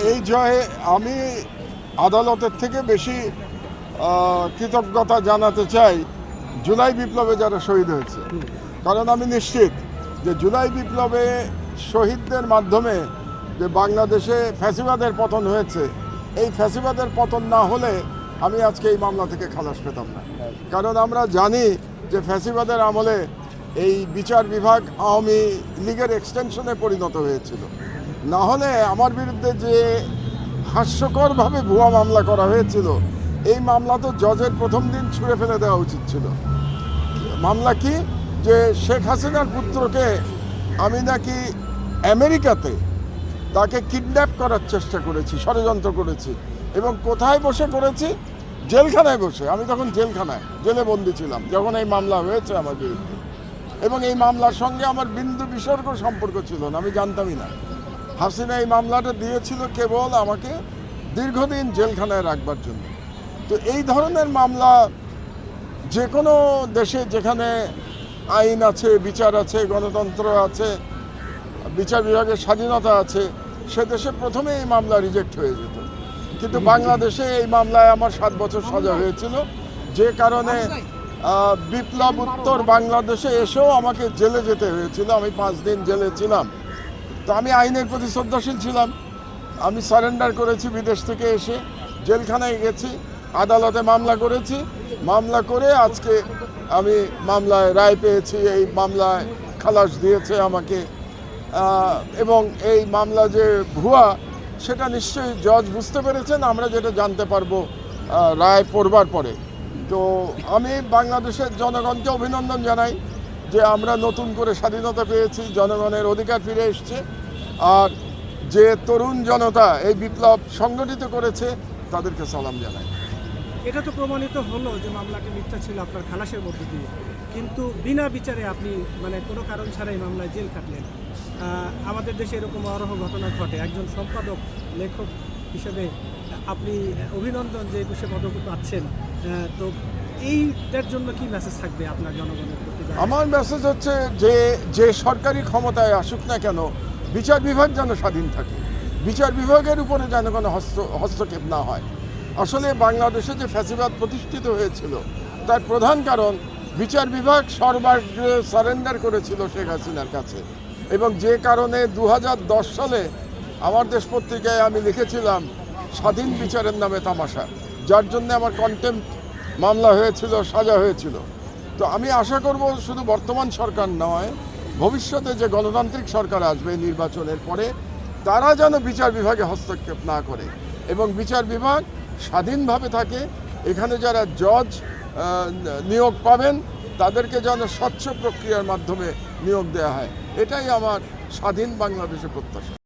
এই জয়ে আমি আদালতের থেকে বেশি কৃতজ্ঞতা জানাতে চাই জুলাই বিপ্লবে যারা শহীদ হয়েছে। কারণ আমি নিশ্চিত যে জুলাই বিপ্লবে শহীদদের মাধ্যমে যে বাংলাদেশে ফ্যাসিবাদের পতন হয়েছে, এই ফ্যাসিবাদের পতন না হলে আমি আজকে এই মামলা থেকে খালাস পেতাম না। কারণ আমরা জানি যে ফ্যাসিবাদের আমলে এই বিচার বিভাগ আওয়ামী লীগের এক্সটেনশনে পরিণত হয়েছিল। না হলে আমার বিরুদ্ধে যে হাস্যকরভাবে ভুয়া মামলা করা হয়েছিল, এই মামলা তো জজের প্রথম দিন ছুঁড়ে ফেলে দেওয়া উচিত ছিল। মামলা কি? যে শেখ হাসিনার পুত্রকে আমি নাকি আমেরিকাতে তাকে কিডন্যাপ করার চেষ্টা করেছি, ষড়যন্ত্র করেছি, এবং কোথায় বসে করেছি? জেলখানায় বসে। আমি তখন জেলে বন্দি ছিলাম যখন এই মামলা হয়েছে আমার বিরুদ্ধে, এবং এই মামলার সঙ্গে আমার বিন্দু বিসর্গ সম্পর্ক ছিল না, আমি জানতামই না। হাসিনা এই মামলাটা দিয়েছিল কেবল আমাকে দীর্ঘদিন জেলখানায় রাখবার জন্য। তো এই ধরনের মামলা যে কোনো দেশে যেখানে আইন আছে, বিচার আছে, গণতন্ত্র আছে, বিচার বিভাগের স্বাধীনতা আছে, সে দেশে প্রথমে এই মামলা রিজেক্ট হয়ে যেত। কিন্তু বাংলাদেশে এই মামলায় আমার 7 বছর সাজা হয়েছিল, যে কারণে বিপ্লব উত্তর বাংলাদেশে এসেও আমাকে জেলে যেতে হয়েছিল। আমি 5 দিন জেলে ছিলাম। তো আমি আইনের প্রতি শ্রদ্ধাশীল ছিলাম। আমি সারেন্ডার করেছি, বিদেশ থেকে এসে জেলখানায় গেছি, আদালতে মামলা করেছি। মামলা করে আজকে আমি মামলায় রায় পেয়েছি, এই মামলায় খালাস দিয়েছে আমাকে। এবং এই মামলা যে ভুয়া, সেটা নিশ্চয়ই জজ বুঝতে পেরেছেন। আমরা যেটা জানতে পারবো রায় পড়বার পরে। তো আমি বাংলাদেশের জনগণকে অভিনন্দন জানাই যে আমরা নতুন করে স্বাধীনতা পেয়েছি, জনগণের অধিকার ফিরে এসছে। আর যে তরুণ জনতা এই বিপ্লব সংগঠিত করেছে, তাদেরকে সালাম জানাই। এটা তো প্রমাণিত হলো যে মামলাটি মিথ্যা ছিল আপনার খালাসের মধ্যে দিয়ে, কিন্তু বিনা বিচারে আপনি কোনো কারণ ছাড়াই মামলায় জেল কাটলেন। আমাদের দেশে এরকম অরহ ঘটনা ঘটে। একজন সম্পাদক লেখক হিসেবে আপনি অভিনন্দন যে 21শে পদক পাচ্ছেন। তো এইটার জন্য কি মেসেজ থাকবে আপনার জনগণের প্রতি? আমার মেসেজ হচ্ছে যে সরকারি ক্ষমতায় আসুক না কেন, বিচার বিভাগ যেন স্বাধীন থাকে, বিচার বিভাগের উপরে যেন কোনো হস্তক্ষেপ না হয়। আসলে বাংলাদেশে যে ফ্যাসিবাদ প্রতিষ্ঠিত হয়েছিল, তার প্রধান কারণ বিচার বিভাগ সর্বাগ্রে সারেন্ডার করেছিল শেখ হাসিনার কাছে। এবং যে কারণে 2010 সালে আমার দেশ পত্রিকায় আমি লিখেছিলাম স্বাধীন বিচারের নামে তামাশা, যার জন্য আমার কন্টেম্পট মামলা হয়েছিল, সাজা হয়েছিল। তো আমি আশা করব শুধু বর্তমান সরকার নয়, ভবিষ্যতে যে গণতান্ত্রিক সরকার আসবে নির্বাচনের পরে, তারা যেন বিচার বিভাগে হস্তক্ষেপ না করে এবং বিচার বিভাগ স্বাধীনভাবে থাকে। এখানে যারা জজ নিয়োগ পাবেন, তাদেরকে যেন স্বচ্ছ প্রক্রিয়ার মাধ্যমে নিয়োগ দেওয়া হয়। এটাই আমার স্বাধীন বাংলাদেশে প্রত্যাশা।